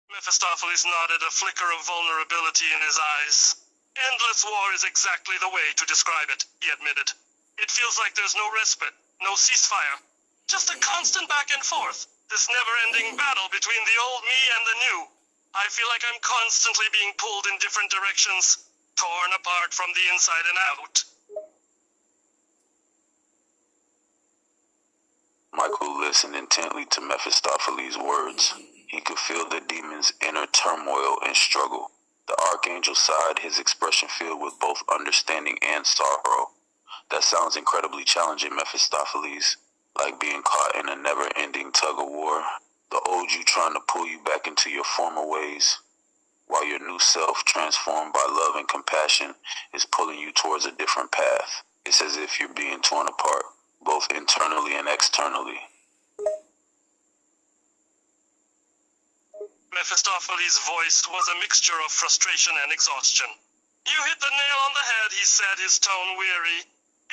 Mephistopheles nodded, a flicker of vulnerability in his eyes. Endless war is exactly the way to describe it, he admitted. It feels like there's no respite, no ceasefire. Just a constant back and forth. This never-ending battle between the old me and the new. I feel like I'm constantly being pulled in different directions, torn apart from the inside and out. Michael listened intently to Mephistopheles' words. He could feel the demon's inner turmoil and struggle. The Archangel sighed, his expression filled with both understanding and sorrow. That sounds incredibly challenging, Mephistopheles. Like being caught in a never-ending tug-of-war. The old you trying to pull you back into your former ways, while your new self, transformed by love and compassion, is pulling you towards a different path. It's as if you're being torn apart, both internally and externally. Mephistopheles' voice was a mixture of frustration and exhaustion. You hit the nail on the head, he said, his tone weary.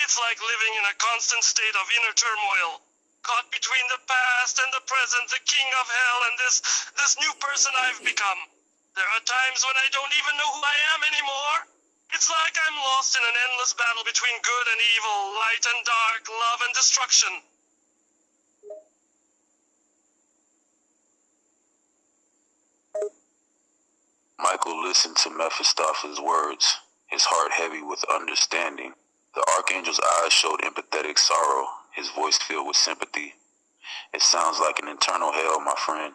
It's like living in a constant state of inner turmoil, caught between the past and the present, the king of hell and this new person I've become. There are times when I don't even know who I am anymore. It's like I'm lost in an endless battle between good and evil, light and dark, love and destruction. Michael listened to Mephistopheles' words, his heart heavy with understanding. The Archangel's eyes showed empathetic sorrow, his voice filled with sympathy. It sounds like an internal hell, my friend.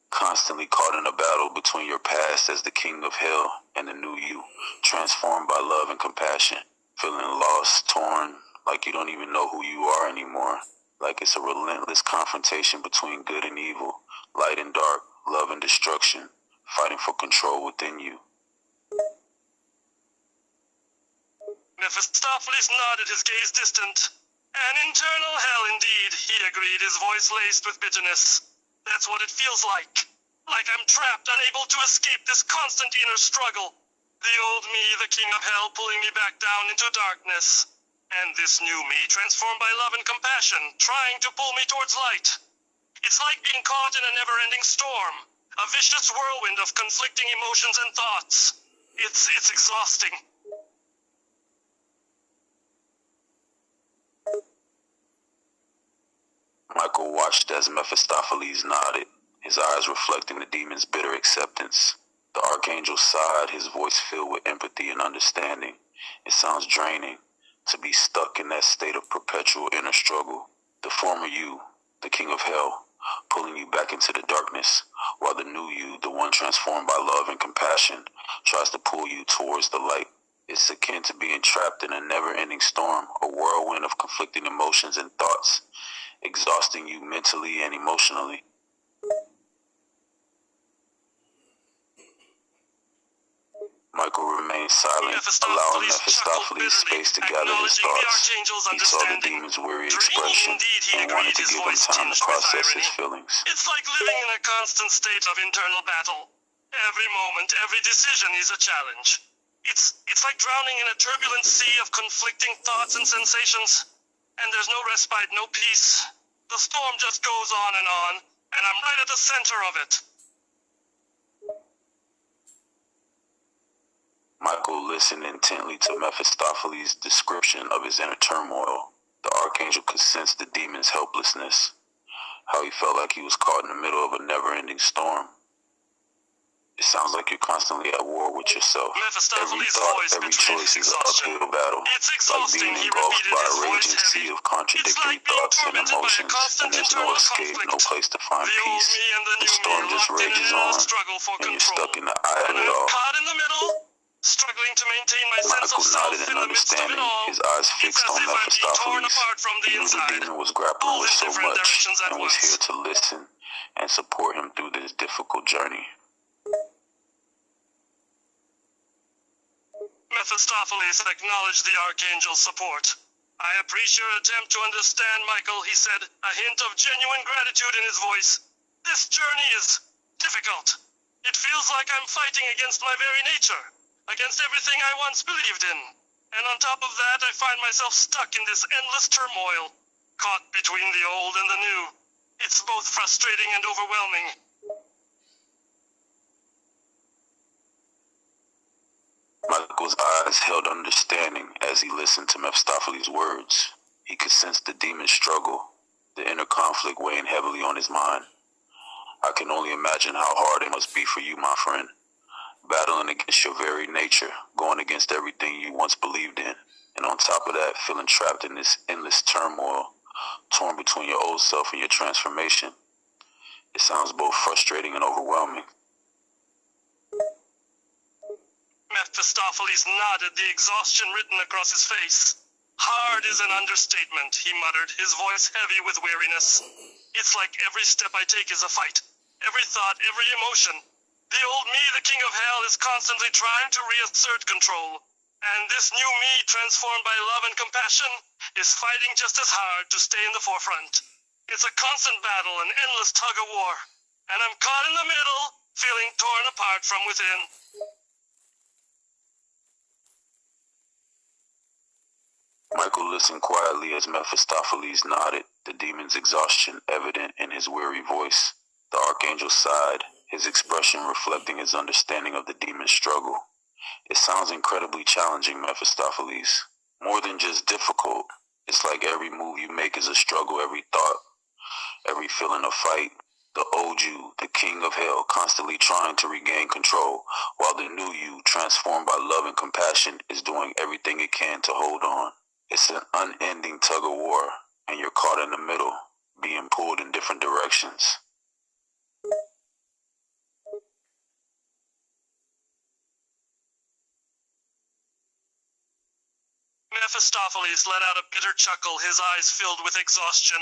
Constantly caught in a battle between your past as the king of hell and the new you, transformed by love and compassion, feeling lost, torn, like you don't even know who you are anymore, like it's a relentless confrontation between good and evil, light and dark, love and destruction, fighting for control within you. Mephistopheles nodded, his gaze distant. An internal hell indeed, he agreed, his voice laced with bitterness. That's what it feels like. Like I'm trapped, unable to escape this constant inner struggle. The old me, the king of hell, pulling me back down into darkness. And this new me, transformed by love and compassion, trying to pull me towards light. It's like being caught in a never-ending storm, a vicious whirlwind of conflicting emotions and thoughts. It's exhausting. Michael watched as Mephistopheles nodded, his eyes reflecting the demon's bitter acceptance. The Archangel sighed, his voice filled with empathy and understanding. It sounds draining to be stuck in that state of perpetual inner struggle. The former you, the king of hell, pulling you back into the darkness, while the new you, the one transformed by love and compassion, tries to pull you towards the light. It's akin to being trapped in a never-ending storm, a whirlwind of conflicting emotions and thoughts, exhausting you mentally and emotionally. Michael remained silent, allowing Mephistopheles space to gather his thoughts. He saw the demon's weary expression and wanted to give him time to process his feelings. It's like living in a constant state of internal battle. Every moment, every decision is a challenge. It's like drowning in a turbulent sea of conflicting thoughts and sensations. And there's no respite, no peace. The storm just goes on, and I'm right at the center of it. Michael listened intently to Mephistopheles' description of his inner turmoil. The Archangel could sense the demon's helplessness, how he felt like he was caught in the middle of a never-ending storm. It sounds like you're constantly at war with yourself. Every thought, every choice is an uphill battle, like being engulfed by a raging sea of contradictory thoughts and emotions, and there's no escape, no place to find peace. The storm just rages on, and you're stuck in the eye of it all. Caught in the middle, struggling to maintain my sense of self in the midst of it all. His eyes fixed on Mephistopheles. He knew the demon was grappling with so much and was here to listen and support him through this difficult journey. Mephistopheles acknowledged the Archangel's support. I appreciate your attempt to understand, Michael, he said, a hint of genuine gratitude in his voice. This journey is difficult. It feels like I'm fighting against my very nature, against everything I once believed in. And on top of that, I find myself stuck in this endless turmoil, caught between the old and the new. It's both frustrating and overwhelming. eyes held understanding as he listened to Mephistopheles' words. He could sense the demon's struggle, the inner conflict weighing heavily on his mind. I can only imagine how hard it must be for you, my friend, battling against your very nature, going against everything you once believed in, and on top of that, feeling trapped in this endless turmoil, torn between your old self and your transformation. It sounds both frustrating and overwhelming. Mephistopheles nodded, the exhaustion written across his face. Hard is an understatement, he muttered, his voice heavy with weariness. It's like every step I take is a fight. Every thought, every emotion. The old me, the king of hell, is constantly trying to reassert control. And this new me, transformed by love and compassion, is fighting just as hard to stay in the forefront. It's a constant battle, an endless tug-of-war. And I'm caught in the middle, feeling torn apart from within. Michael listened quietly as Mephistopheles nodded, the demon's exhaustion evident in his weary voice. The Archangel sighed, his expression reflecting his understanding of the demon's struggle. It sounds incredibly challenging, Mephistopheles. More than just difficult, it's like every move you make is a struggle, every thought, every feeling a fight. The old you, the king of hell, constantly trying to regain control, while the new you, transformed by love and compassion, is doing everything it can to hold on. It's an unending tug-of-war, and you're caught in the middle, being pulled in different directions. Mephistopheles let out a bitter chuckle, his eyes filled with exhaustion.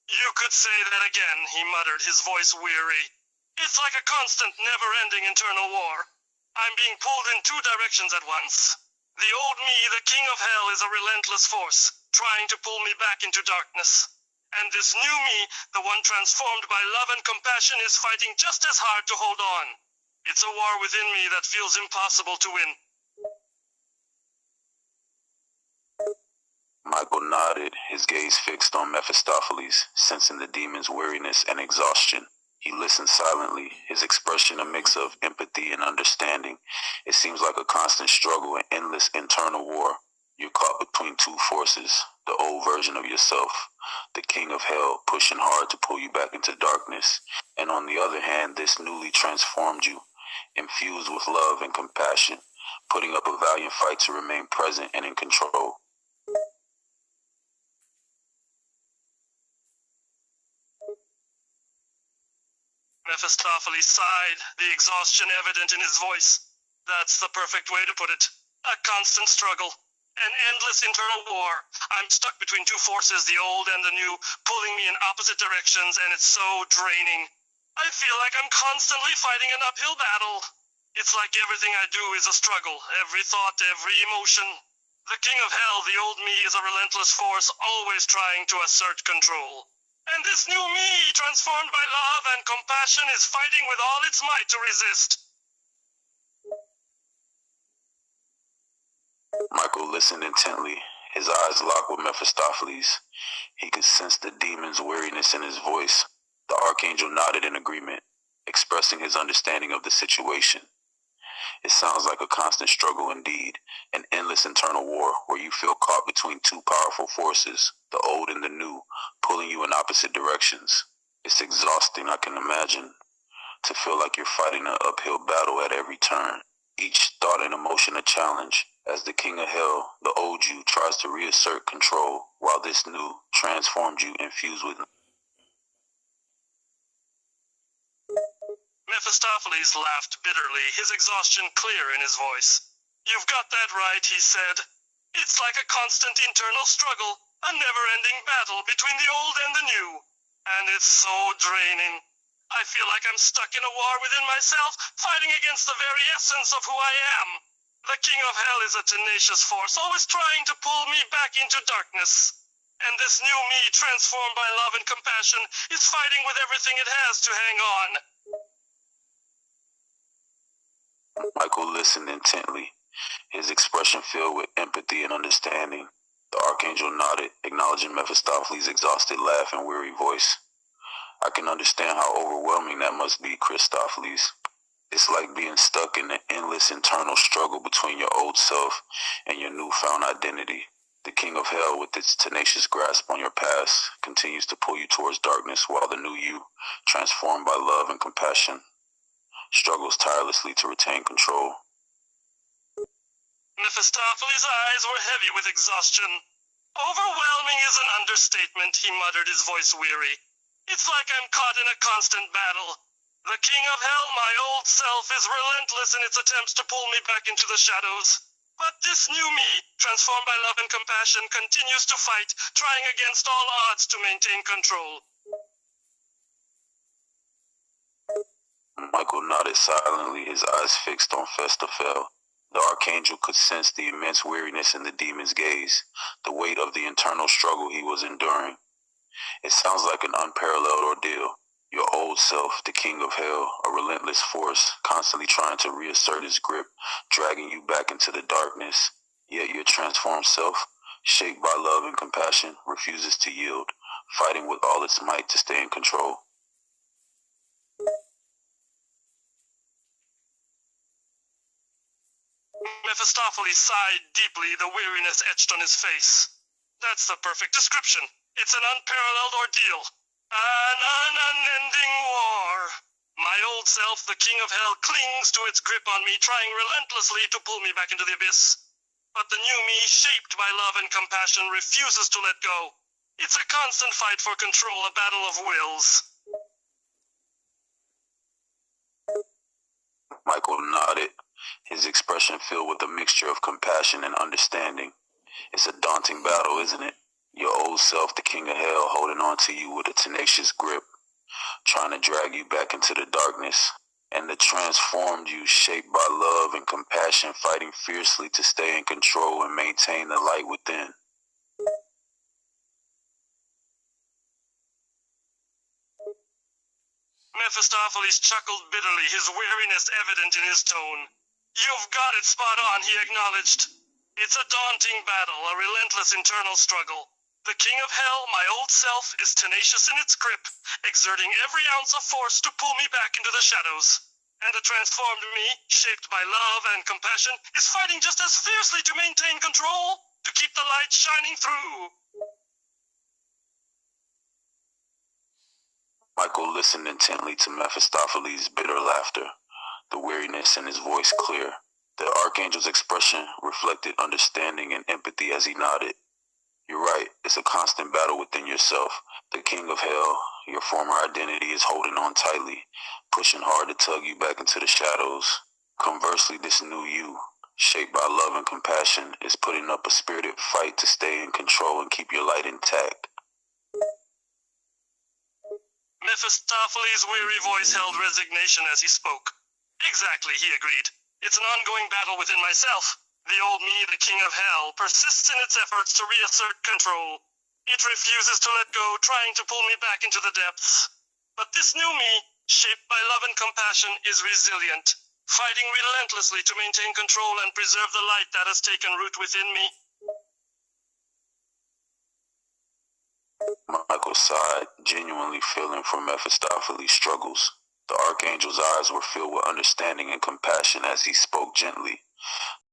You could say that again, he muttered, his voice weary. It's like a constant, never-ending internal war. I'm being pulled in two directions at once. The old me, the king of hell, is a relentless force, trying to pull me back into darkness. And this new me, the one transformed by love and compassion, is fighting just as hard to hold on. It's a war within me that feels impossible to win. Michael nodded, his gaze fixed on Mephistopheles, sensing the demon's weariness and exhaustion. He listened silently, his expression a mix of empathy and understanding. It seems like a constant struggle, an endless internal war. You're caught between two forces, the old version of yourself, the king of hell, pushing hard to pull you back into darkness, and on the other hand, this newly transformed you, infused with love and compassion, putting up a valiant fight to remain present and in control. Mephistopheles sighed, the exhaustion evident in his voice. That's the perfect way to put it. A constant struggle. An endless internal war. I'm stuck between two forces, the old and the new, pulling me in opposite directions, and it's so draining. I feel like I'm constantly fighting an uphill battle. It's like everything I do is a struggle, every thought, every emotion. The king of hell, the old me, is a relentless force, always trying to assert control. And this new me, transformed by love and compassion, is fighting with all its might to resist. Michael listened intently, his eyes locked with Mephistopheles. He could sense the demon's weariness in his voice. The Archangel nodded in agreement, expressing his understanding of the situation. It sounds like a constant struggle indeed, an endless internal war where you feel caught between two powerful forces, the old and the new, pulling you in opposite directions. It's exhausting, I can imagine, to feel like you're fighting an uphill battle at every turn. Each thought and emotion a challenge, as the king of hell, the old you, tries to reassert control, while this new, transformed you, infused with Mephistopheles laughed bitterly, his exhaustion clear in his voice. You've got that right, he said. It's like a constant internal struggle, a never-ending battle between the old and the new. And it's so draining. I feel like I'm stuck in a war within myself, fighting against the very essence of who I am. The king of hell is a tenacious force, always trying to pull me back into darkness. And this new me, transformed by love and compassion, is fighting with everything it has to hang on. Michael listened intently, his expression filled with empathy and understanding. The Archangel nodded, acknowledging Mephistopheles' exhausted laugh and weary voice. I can understand how overwhelming that must be, Christophilles. It's like being stuck in an endless internal struggle between your old self and your newfound identity. The king of hell, with its tenacious grasp on your past, continues to pull you towards darkness, while the new you, transformed by love and compassion, struggles tirelessly to retain control. Mephistopheles' eyes were heavy with exhaustion. Overwhelming is an understatement, he muttered, his voice weary. It's like I'm caught in a constant battle. The king of hell, my old self, is relentless in its attempts to pull me back into the shadows. But this new me, transformed by love and compassion, continues to fight, trying against all odds to maintain control. Michael nodded silently, his eyes fixed on Mephistopheles. The Archangel could sense the immense weariness in the demon's gaze, the weight of the internal struggle he was enduring. It sounds like an unparalleled ordeal. Your old self, the king of hell, a relentless force, constantly trying to reassert its grip, dragging you back into the darkness. Yet your transformed self, shaped by love and compassion, refuses to yield, fighting with all its might to stay in control. Mephistopheles sighed deeply, the weariness etched on his face. That's the perfect description. It's an unparalleled ordeal. An unending war. My old self, the king of hell, clings to its grip on me, trying relentlessly to pull me back into the abyss. But the new me, shaped by love and compassion, refuses to let go. It's a constant fight for control, a battle of wills. Michael nodded, his expression filled with a mixture of compassion and understanding. It's a daunting battle, isn't it? Your old self, the king of hell, holding on to you with a tenacious grip, trying to drag you back into the darkness. And the transformed you, shaped by love and compassion, fighting fiercely to stay in control and maintain the light within. Mephistopheles chuckled bitterly, his weariness evident in his tone. You've got it spot on, he acknowledged. It's a daunting battle, a relentless internal struggle. The king of hell, my old self, is tenacious in its grip, exerting every ounce of force to pull me back into the shadows. And the transformed me, shaped by love and compassion, is fighting just as fiercely to maintain control, to keep the light shining through. Michael listened intently to Mephistopheles' bitter laughter, the weariness in his voice clear. The Archangel's expression reflected understanding and empathy as he nodded. You're right, it's a constant battle within yourself. The king of hell, your former identity, is holding on tightly, pushing hard to tug you back into the shadows. Conversely, this new you, shaped by love and compassion, is putting up a spirited fight to stay in control and keep your light intact. Mephistopheles' weary voice held resignation as he spoke. Exactly, he agreed. It's an ongoing battle within myself. The old me, the king of hell, persists in its efforts to reassert control. It refuses to let go, trying to pull me back into the depths. But this new me, shaped by love and compassion, is resilient, fighting relentlessly to maintain control and preserve the light that has taken root within me. Michael sighed, genuinely feeling for Mephistopheles' struggles. The Archangel's eyes were filled with understanding and compassion as he spoke gently.